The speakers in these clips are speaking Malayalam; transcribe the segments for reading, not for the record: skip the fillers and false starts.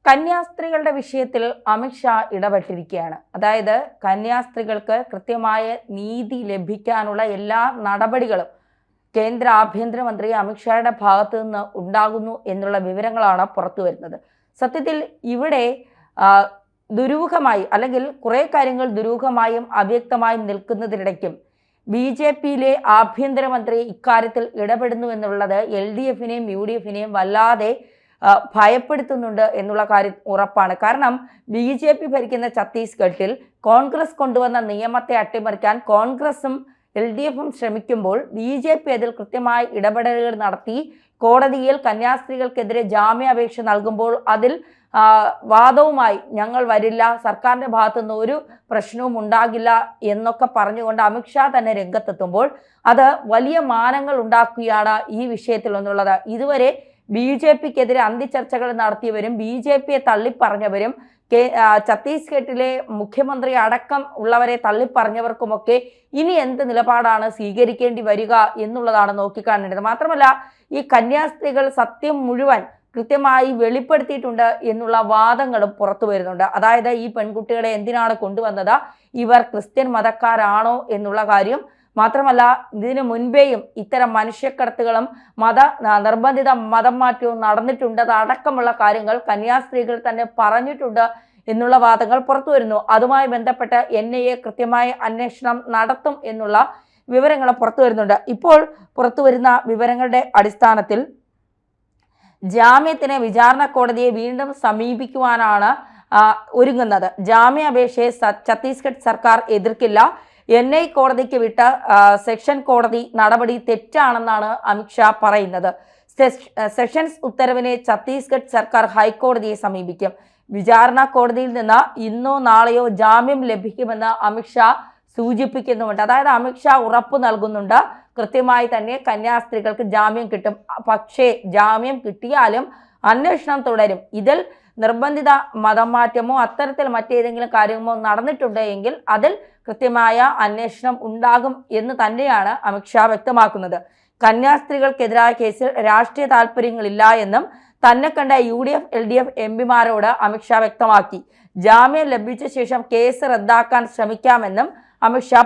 കന്യാസ്ത്രീകളുടെ വിഷയത്തിൽ അമിത്ഷാ ഇടപെട്ടിരിക്കുകയാണ്. അതായത് കന്യാസ്ത്രീകൾക്ക് കൃത്യമായ നീതി ലഭിക്കാനുള്ള എല്ലാ നടപടികളും കേന്ദ്ര ആഭ്യന്തരമന്ത്രി അമിത്ഷായുടെ ഭാഗത്തു നിന്ന് ഉണ്ടാകുന്നു എന്നുള്ള വിവരങ്ങളാണ് പുറത്തു വരുന്നത്. സത്യത്തിൽ ഇവിടെ ദുരൂഹമായി അല്ലെങ്കിൽ കുറേ കാര്യങ്ങൾ ദുരൂഹമായും അവ്യക്തമായും നിൽക്കുന്നതിനിടയ്ക്കും BJPയിലെ ആഭ്യന്തരമന്ത്രി ഇക്കാര്യത്തിൽ ഇടപെടുന്നു എന്നുള്ളത് LDFനെയും UDFനെയും വല്ലാതെ ഭയപ്പെടുത്തുന്നുണ്ട് എന്നുള്ള കാര്യം ഉറപ്പാണ്. കാരണം BJP ഭരിക്കുന്ന ഛത്തീസ്ഗഡിൽ കോൺഗ്രസ് കൊണ്ടുവന്ന നിയമത്തെ അട്ടിമറിക്കാൻ കോൺഗ്രസും LDFും ശ്രമിക്കുമ്പോൾ BJP അതിൽ കൃത്യമായ ഇടപെടലുകൾ നടത്തി കോടതിയിൽ കന്യാസ്ത്രീകൾക്കെതിരെ ജാമ്യാപേക്ഷ നൽകുമ്പോൾ അതിൽ വാദവുമായി ഞങ്ങൾ വരില്ല, സർക്കാരിൻ്റെ ഭാഗത്തുനിന്ന് ഒരു പ്രശ്നവും ഉണ്ടാകില്ല എന്നൊക്കെ പറഞ്ഞുകൊണ്ട് അമിത്ഷാ തന്നെ രംഗത്തെത്തുമ്പോൾ അത് വലിയ മാനങ്ങൾ ഉണ്ടാക്കുകയാണ് ഈ വിഷയത്തിൽ എന്നുള്ളത്. ഇതുവരെ BJPക്കെതിരെ അന്തിച്ചർച്ചകൾ നടത്തിയവരും BJPയെ തള്ളിപ്പറഞ്ഞവരും ഛത്തീസ്ഗഡിലെ മുഖ്യമന്ത്രി അടക്കം ഉള്ളവരെ തള്ളിപ്പറഞ്ഞവർക്കുമൊക്കെ ഇനി എന്ത് നിലപാടാണ് സ്വീകരിക്കേണ്ടി വരിക എന്നുള്ളതാണ് നോക്കിക്കാണേണ്ടത്. മാത്രമല്ല ഈ കന്യാസ്ത്രീകൾ സത്യം മുഴുവൻ കൃത്യമായി വെളിപ്പെടുത്തിയിട്ടുണ്ട് എന്നുള്ള വാദങ്ങളും പുറത്തു വരുന്നുണ്ട്. അതായത് ഈ പെൺകുട്ടികളെ എന്തിനാണ് കൊണ്ടുവന്നത്, ഇവർ ക്രിസ്ത്യൻ മതക്കാരാണോ എന്നുള്ള കാര്യം. മാത്രമല്ല ഇതിനു മുൻപേയും ഇത്തരം മനുഷ്യക്കടത്തുകളും നിർബന്ധിത മതം മാറ്റവും നടന്നിട്ടുണ്ട് അടക്കമുള്ള കാര്യങ്ങൾ കന്യാസ്ത്രീകൾ തന്നെ പറഞ്ഞിട്ടുണ്ട് എന്നുള്ള വാദങ്ങൾ പുറത്തു വരുന്നു. അതുമായി ബന്ധപ്പെട്ട് NIA കൃത്യമായ അന്വേഷണം നടത്തും എന്നുള്ള വിവരങ്ങൾ പുറത്തു വരുന്നുണ്ട്. ഇപ്പോൾ പുറത്തു വരുന്ന വിവരങ്ങളുടെ അടിസ്ഥാനത്തിൽ ജാമ്യത്തിന് വിചാരണ കോടതിയെ വീണ്ടും സമീപിക്കുവാനാണ് ഒരുങ്ങുന്നത്. ജാമ്യാപേക്ഷയെ ഛത്തീസ്ഗഡ് സർക്കാർ എതിർക്കില്ല. NI കോടതിക്ക് വിട്ട സെഷൻ കോടതി നടപടി തെറ്റാണെന്നാണ് അമിത്ഷാ പറയുന്നത്. സെഷൻസ് ഉത്തരവിനെ ഛത്തീസ്ഗഡ് സർക്കാർ ഹൈക്കോടതിയെ സമീപിക്കും. വിചാരണ കോടതിയിൽ നിന്ന് ഇന്നോ നാളെയോ ജാമ്യം ലഭിക്കുമെന്ന് അമിത്ഷാ സൂചിപ്പിക്കുന്നുമുണ്ട്. അതായത് അമിത്ഷാ ഉറപ്പ് നൽകുന്നുണ്ട് കൃത്യമായി തന്നെ കന്യാസ്ത്രീകൾക്ക് ജാമ്യം കിട്ടും. പക്ഷേ ജാമ്യം കിട്ടിയാലും അന്വേഷണം തുടരും. ഇതിൽ നിർബന്ധിത മതം മാറ്റമോ അത്തരത്തിൽ മറ്റേതെങ്കിലും കാര്യമോ നടന്നിട്ടുണ്ട് എങ്കിൽ അതിൽ കൃത്യമായ അന്വേഷണം ഉണ്ടാകും എന്ന് തന്നെയാണ് അമിത്ഷാ വ്യക്തമാക്കുന്നത്. കന്യാസ്ത്രീകൾക്കെതിരായ കേസിൽ രാഷ്ട്രീയ താല്പര്യങ്ങളില്ല എന്നും തന്നെ കണ്ട UDF LDF MPമാരോട് അമിത്ഷാ വ്യക്തമാക്കി. ജാമ്യം ലഭിച്ച ശേഷം കേസ് റദ്ദാക്കാൻ ശ്രമിക്കാമെന്നും അമിത്ഷാ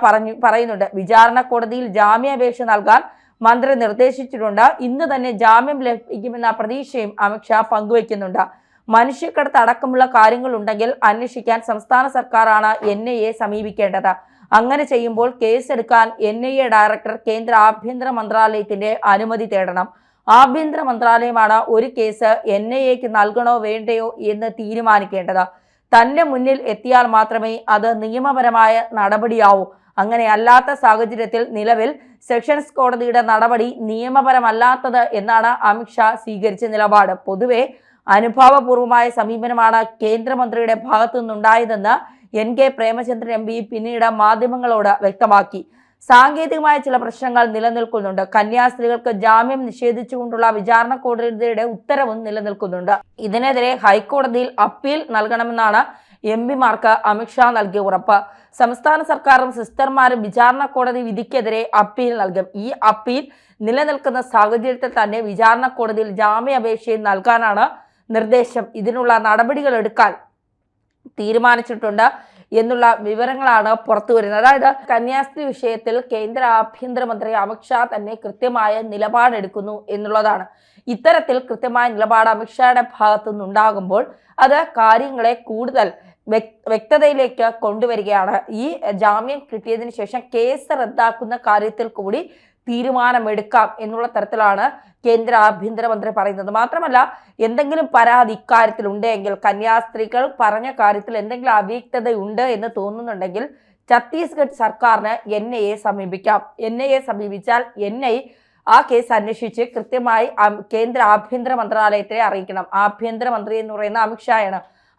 പറയുന്നുണ്ട്. വിചാരണ കോടതിയിൽ ജാമ്യാപേക്ഷ നൽകാൻ മന്ത്രി നിർദ്ദേശിച്ചിട്ടുണ്ട്. ഇന്ന് തന്നെ ജാമ്യം ലഭിക്കുമെന്ന പ്രതീക്ഷയും അമിത്ഷാ പങ്കുവയ്ക്കുന്നുണ്ട്. മനുഷ്യക്കടത്ത് അടക്കമുള്ള കാര്യങ്ങൾ ഉണ്ടെങ്കിൽ അന്വേഷിക്കാൻ സംസ്ഥാന സർക്കാരാണ് NIA സമീപിക്കേണ്ടത്. അങ്ങനെ ചെയ്യുമ്പോൾ കേസെടുക്കാൻ NIA ഡയറക്ടർ കേന്ദ്ര ആഭ്യന്തര മന്ത്രാലയത്തിന്റെ അനുമതി തേടണം. ആഭ്യന്തര മന്ത്രാലയമാണ് ഒരു കേസ് NIAക്ക് നൽകണോ വേണ്ടയോ എന്ന് തീരുമാനിക്കേണ്ടത്. തന്റെ മുന്നിൽ എത്തിയാൽ മാത്രമേ അത് നിയമപരമായ നടപടിയാവൂ. അങ്ങനെ അല്ലാത്ത സാഹചര്യത്തിൽ നിലവിൽ സെഷൻസ് കോടതിയുടെ നടപടി നിയമപരമല്ലാത്തത് എന്നാണ് അമിത്ഷാ സ്വീകരിച്ച നിലപാട്. പൊതുവെ അനുഭാവപൂർവമായ സമീപനമാണ് കേന്ദ്രമന്ത്രിയുടെ ഭാഗത്തു നിന്നുണ്ടായതെന്ന് NK പ്രേമചന്ദ്രൻ MP പിന്നീട് മാധ്യമങ്ങളോട് വ്യക്തമാക്കി. സാങ്കേതികമായ ചില പ്രശ്നങ്ങൾ നിലനിൽക്കുന്നുണ്ട്. കന്യാസ്ത്രീകൾക്ക് ജാമ്യം നിഷേധിച്ചുകൊണ്ടുള്ള വിചാരണ കോടതിയുടെ ഉത്തരവും നിലനിൽക്കുന്നുണ്ട്. ഇതിനെതിരെ ഹൈക്കോടതിയിൽ അപ്പീൽ നൽകണമെന്നാണ് MPമാർക്ക് അമിത്ഷാ നൽകിയ ഉറപ്പ്. സംസ്ഥാന സർക്കാരും സിസ്റ്റർമാരും വിചാരണ കോടതി വിധിക്കെതിരെ അപ്പീൽ നൽകും. ഈ അപ്പീൽ നിലനിൽക്കുന്ന സാഹചര്യത്തിൽ തന്നെ വിചാരണ കോടതിയിൽ ജാമ്യാപേക്ഷ നൽകാനാണ് നിർദ്ദേശം. ഇതിനുള്ള നടപടികൾ എടുക്കാൻ തീരുമാനിച്ചിട്ടുണ്ട് എന്നുള്ള വിവരങ്ങളാണ് പുറത്തു വരുന്നത്. അതായത് കന്യാസ്ത്രീ വിഷയത്തിൽ കേന്ദ്ര ആഭ്യന്തരമന്ത്രി അമിത്ഷാ തന്നെ കൃത്യമായ നിലപാടെടുക്കുന്നു എന്നുള്ളതാണ്. ഇത്തരത്തിൽ കൃത്യമായ നിലപാട് അമിത്ഷായുടെ ഭാഗത്തു നിന്നുണ്ടാകുമ്പോൾ അത് കാര്യങ്ങളെ കൂടുതൽ വ്യക്തതയിലേക്ക് കൊണ്ടുവരികയാണ്. ഈ ജാമ്യം കിട്ടിയതിന് ശേഷം കേസ് റദ്ദാക്കുന്ന കാര്യത്തിൽ കൂടി തീരുമാനമെടുക്കാം എന്നുള്ള തരത്തിലാണ് കേന്ദ്ര ആഭ്യന്തരമന്ത്രി പറയുന്നത്. മാത്രമല്ല എന്തെങ്കിലും പരാതി ഇക്കാര്യത്തിൽ ഉണ്ടെങ്കിൽ, കന്യാസ്ത്രീകൾ പറഞ്ഞ കാര്യത്തിൽ എന്തെങ്കിലും അവ്യക്തതയുണ്ട് എന്ന് തോന്നുന്നുണ്ടെങ്കിൽ ഛത്തീസ്ഗഡ് സർക്കാരിന് NIA സമീപിക്കാം. NIA സമീപിച്ചാൽ NI ആ കേസ് അന്വേഷിച്ച് കൃത്യമായി കേന്ദ്ര ആഭ്യന്തര മന്ത്രാലയത്തെ അറിയിക്കണം. ആഭ്യന്തരമന്ത്രി എന്ന് പറയുന്ന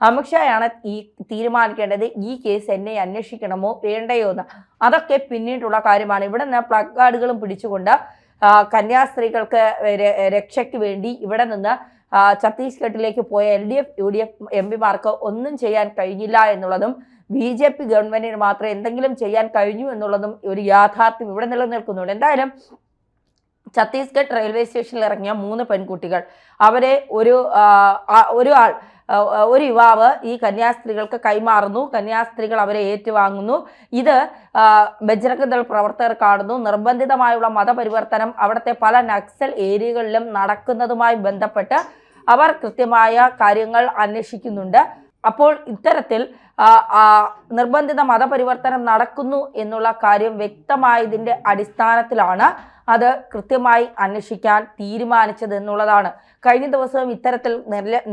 അമിത്ഷായാണ് ഈ തീരുമാനിക്കേണ്ടത്. ഈ കേസ് NIA അന്വേഷിക്കണമോ വേണ്ടയോ എന്ന്. അതൊക്കെ പിന്നീടുള്ള കാര്യമാണ്. ഇവിടെ നിന്ന് പ്ലഗ് കാർഡുകളും പിടിച്ചുകൊണ്ട് കന്യാസ്ത്രീകൾക്ക് രക്ഷയ്ക്ക് വേണ്ടി ഇവിടെ നിന്ന് ഛത്തീസ്ഗഡിലേക്ക് പോയ LDF UDF MPമാർക്ക് ഒന്നും ചെയ്യാൻ കഴിഞ്ഞില്ല എന്നുള്ളതും BJP ഗവൺമെന്റിന് മാത്രം എന്തെങ്കിലും ചെയ്യാൻ കഴിഞ്ഞു എന്നുള്ളതും ഒരു യാഥാർത്ഥ്യം ഇവിടെ നിലനിൽക്കുന്നുണ്ട്. എന്തായാലും ഛത്തീസ്ഗഡ് റെയിൽവേ സ്റ്റേഷനിൽ ഇറങ്ങിയ 3 പെൺകുട്ടികൾ, അവരെ ഒരാൾ ഒരു യുവാവ് ഈ കന്യാസ്ത്രീകൾക്ക് കൈമാറുന്നു. കന്യാസ്ത്രീകൾ അവരെ ഏറ്റുവാങ്ങുന്നു. ഇത് ബജ്രംഗ് ദൾ പ്രവർത്തകർ കാണുന്നു. നിർബന്ധിതമായുള്ള മതപരിവർത്തനം അവിടുത്തെ പല നക്സൽ ഏരിയകളിലും നടക്കുന്നതുമായി ബന്ധപ്പെട്ട് അവർ കൃത്യമായ കാര്യങ്ങൾ അന്വേഷിക്കുന്നുണ്ട്. അപ്പോൾ ഇത്തരത്തിൽ നിർബന്ധിത മതപരിവർത്തനം നടക്കുന്നു എന്നുള്ള കാര്യം വ്യക്തമായതിൻ്റെ അടിസ്ഥാനത്തിലാണ് അത് കൃത്യമായി അന്വേഷിക്കാൻ തീരുമാനിച്ചത് എന്നുള്ളതാണ്. കഴിഞ്ഞ ദിവസവും ഇത്തരത്തിൽ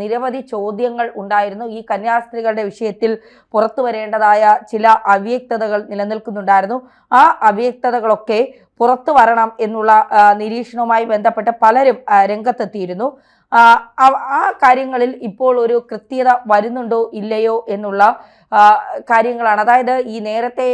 നിരവധി ചോദ്യങ്ങൾ ഉണ്ടായിരുന്നു. ഈ കന്യാസ്ത്രീകളുടെ വിഷയത്തിൽ പുറത്തു വരേണ്ടതായ ചില അവ്യക്തതകൾ നിലനിൽക്കുന്നുണ്ടായിരുന്നു. ആ അവ്യക്തതകളൊക്കെ പുറത്തു വരണം എന്നുള്ള നിരീക്ഷണവുമായി ബന്ധപ്പെട്ട് പലരും രംഗത്തെത്തിയിരുന്നു. ആ കാര്യങ്ങളിൽ ഇപ്പോൾ ഒരു കൃത്യത വരുന്നുണ്ടോ ഇല്ലയോ എന്നുള്ള കാര്യങ്ങളാണ്. അതായത് ഈ നേരത്തെ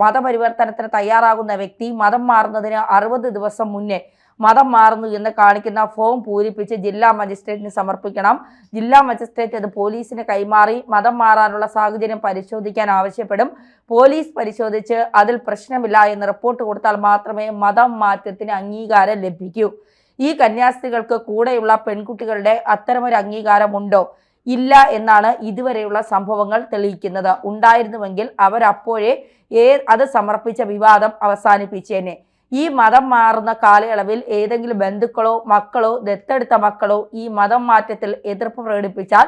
മതപരിവർത്തനത്തിന് തയ്യാറാകുന്ന വ്യക്തി മതം മാറുന്നതിന് 60 ദിവസം മുന്നേ മതം മാറുന്നു എന്ന് കാണിക്കുന്ന ഫോം പൂരിപ്പിച്ച് ജില്ലാ മജിസ്ട്രേറ്റിന് സമർപ്പിക്കണം. ജില്ലാ മജിസ്ട്രേറ്റ് അത് പോലീസിന് കൈമാറി മതം മാറാനുള്ള സാഹചര്യം പരിശോധിക്കാൻ ആവശ്യപ്പെടും. പോലീസ് പരിശോധിച്ച് അതിൽ പ്രശ്നമില്ല എന്ന് റിപ്പോർട്ട് കൊടുത്താൽ മാത്രമേ മതം മാറ്റത്തിന് അംഗീകാരം ലഭിക്കൂ. ഈ കന്യാസ്ത്രീകൾക്ക് കൂടെയുള്ള പെൺകുട്ടികളുടെ അത്തരമൊരു അംഗീകാരമുണ്ടോ? ഇല്ല എന്നാണ് ഇതുവരെയുള്ള സംഭവങ്ങൾ തെളിയിക്കുന്നത്. ഉണ്ടായിരുന്നുവെങ്കിൽ അവരപ്പോഴേ അത് സമർപ്പിച്ച വിവാദം അവസാനിപ്പിച്ചേനെ. ഈ മതം മാറുന്ന കാലയളവിൽ ഏതെങ്കിലും ബന്ധുക്കളോ മക്കളോ ദത്തെടുത്ത മക്കളോ ഈ മതം മാറ്റത്തിൽ എതിർപ്പ് പ്രകടിപ്പിച്ചാൽ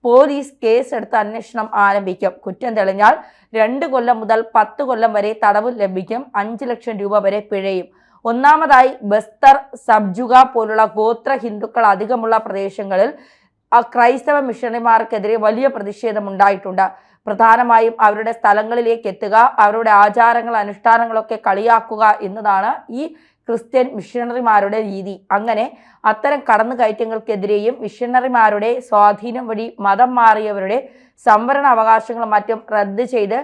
പോലീസ് കേസെടുത്ത് അന്വേഷണം ആരംഭിക്കും. കുറ്റം തെളിഞ്ഞാൽ 2 കൊല്ലം മുതൽ 10 കൊല്ലം വരെ തടവ് ലഭിക്കും. 5 ലക്ഷം രൂപ വരെ പിഴയും. ഒന്നാമതായി ബസ്തർ, സബ്ജുഗ പോലുള്ള ഗോത്ര ഹിന്ദുക്കൾ അധികമുള്ള പ്രദേശങ്ങളിൽ ക്രൈസ്തവ മിഷണറിമാർക്കെതിരെ വലിയ പ്രതിഷേധമുണ്ടായിട്ടുണ്ട്. പ്രധാനമായും അവരുടെ സ്ഥലങ്ങളിലേക്ക് എത്തുക, അവരുടെ ആചാരങ്ങൾ അനുഷ്ഠാനങ്ങളൊക്കെ കളിയാക്കുക എന്നതാണ് ഈ ക്രിസ്ത്യൻ മിഷണറിമാരുടെ രീതി. അങ്ങനെ അത്തരം കടന്നുകയറ്റങ്ങൾക്കെതിരെയും മിഷണറിമാരുടെ സ്വാധീനം വഴി മതം മാറിയവരുടെ സംവരണ അവകാശങ്ങളും മറ്റും റദ്ദ് ചെയ്ത്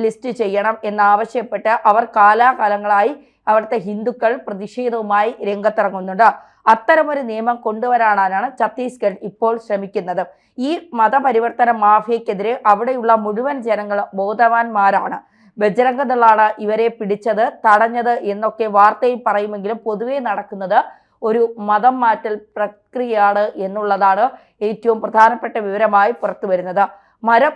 ലിസ്റ്റ് ചെയ്യണം എന്നാവശ്യപ്പെട്ട് അവർ കാലാകാലങ്ങളായി അവിടുത്തെ ഹിന്ദുക്കൾ പ്രതിഷേധവുമായി രംഗത്തിറങ്ങുന്നുണ്ട്. അത്തരമൊരു നിയമം കൊണ്ടുവരാനാണ് ഛത്തീസ്ഗഡ് ഇപ്പോൾ ശ്രമിക്കുന്നത്. ഈ മതപരിവർത്തന മാഫിയക്കെതിരെ അവിടെയുള്ള മുഴുവൻ ജനങ്ങളും ബോധവാന്മാരാണ്. ബജ്രംഗ് ദളാണ് ഇവരെ പിടിച്ചത്, തടഞ്ഞത് എന്നൊക്കെ വാർത്തയിൽ പറയുമെങ്കിലും പൊതുവെ നടക്കുന്നത് ഒരു മതം മാറ്റൽ പ്രക്രിയയാണ് എന്നുള്ളതാണ് ഏറ്റവും പ്രധാനപ്പെട്ട വിവരമായി പുറത്തു വരുന്നത്.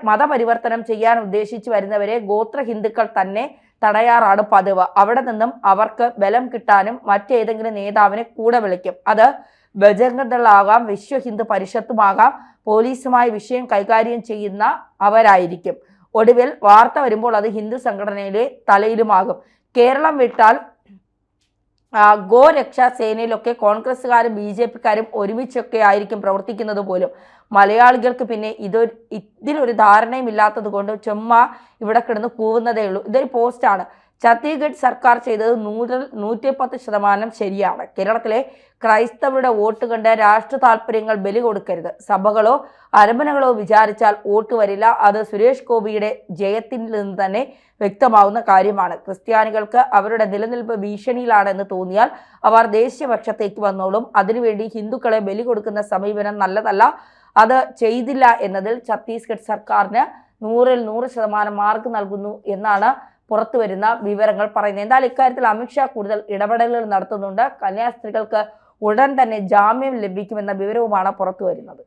മതപരിവർത്തനം ചെയ്യാൻ ഉദ്ദേശിച്ചു വരുന്നവരെ ഗോത്ര ഹിന്ദുക്കൾ തന്നെ തടയാറാണ് പതിവ്. അവിടെ നിന്നും അവർക്ക് ബലം കിട്ടാനും മറ്റേതെങ്കിലും നേതാവിനെ കൂടെ വിളിക്കും. അത് ബജ്രംഗ് ദളാകാം, വിശ്വ ഹിന്ദു പരിഷത്തുമാകാം, പോലീസുമായി വിഷയം കൈകാര്യം ചെയ്യുന്ന അവരായിരിക്കും. ഒടുവിൽ വാർത്ത വരുമ്പോൾ അത് ഹിന്ദു സംഘടനയിലെ തലയിലുമാകും. കേരളം വിട്ടാൽ ഗോരക്ഷാ സേനയിലൊക്കെ കോൺഗ്രസ്സുകാരും BJPക്കാരും ഒരുമിച്ചൊക്കെ ആയിരിക്കും പ്രവർത്തിക്കുന്നത് പോലും. മലയാളികൾക്ക് പിന്നെ ഇതിലൊരു ധാരണയും ഇല്ലാത്തത് കൊണ്ട് ചുമ്മാ ഇവിടെ കിടന്ന് കൂവുന്നതേ ഉള്ളൂ. ഇതൊരു പോസ്റ്റാണ്. ഛത്തീസ്ഗഡ് സർക്കാർ ചെയ്തത് 110% ശരിയാണ്. കേരളത്തിലെ ക്രൈസ്തവരുടെ വോട്ട് കണ്ട് രാഷ്ട്ര താല്പര്യങ്ങൾ ബലി കൊടുക്കരുത്. സഭകളോ അരമനകളോ വിചാരിച്ചാൽ വോട്ട് വരില്ല. അത് സുരേഷ് ഗോപിയുടെ ജയത്തിൽ നിന്ന് തന്നെ വ്യക്തമാവുന്ന കാര്യമാണ്. ക്രിസ്ത്യാനികൾക്ക് അവരുടെ നിലനിൽപ്പ് ഭീഷണിയിലാണെന്ന് തോന്നിയാൽ അവർ ദേശീയപക്ഷത്തേക്ക് വന്നോളും. അതിനുവേണ്ടി ഹിന്ദുക്കളെ ബലി കൊടുക്കുന്ന സമീപനം നല്ലതല്ല. അത് ചെയ്തില്ല എന്നതിൽ ഛത്തീസ്ഗഡ് സർക്കാരിന് 100% മാർക്ക് നൽകുന്നു എന്നാണ് പുറത്തു വരുന്ന വിവരങ്ങൾ പറയുന്നത്. എന്നാൽ ഇക്കാര്യത്തിൽ അമിത്ഷാ കൂടുതൽ ഇടപെടലുകൾ നടത്തുന്നുണ്ട്. കന്യാസ്ത്രീകൾക്ക് ഉടൻ തന്നെ ജാമ്യം ലഭിക്കുമെന്ന വിവരവുമാണ് പുറത്തു വരുന്നത്.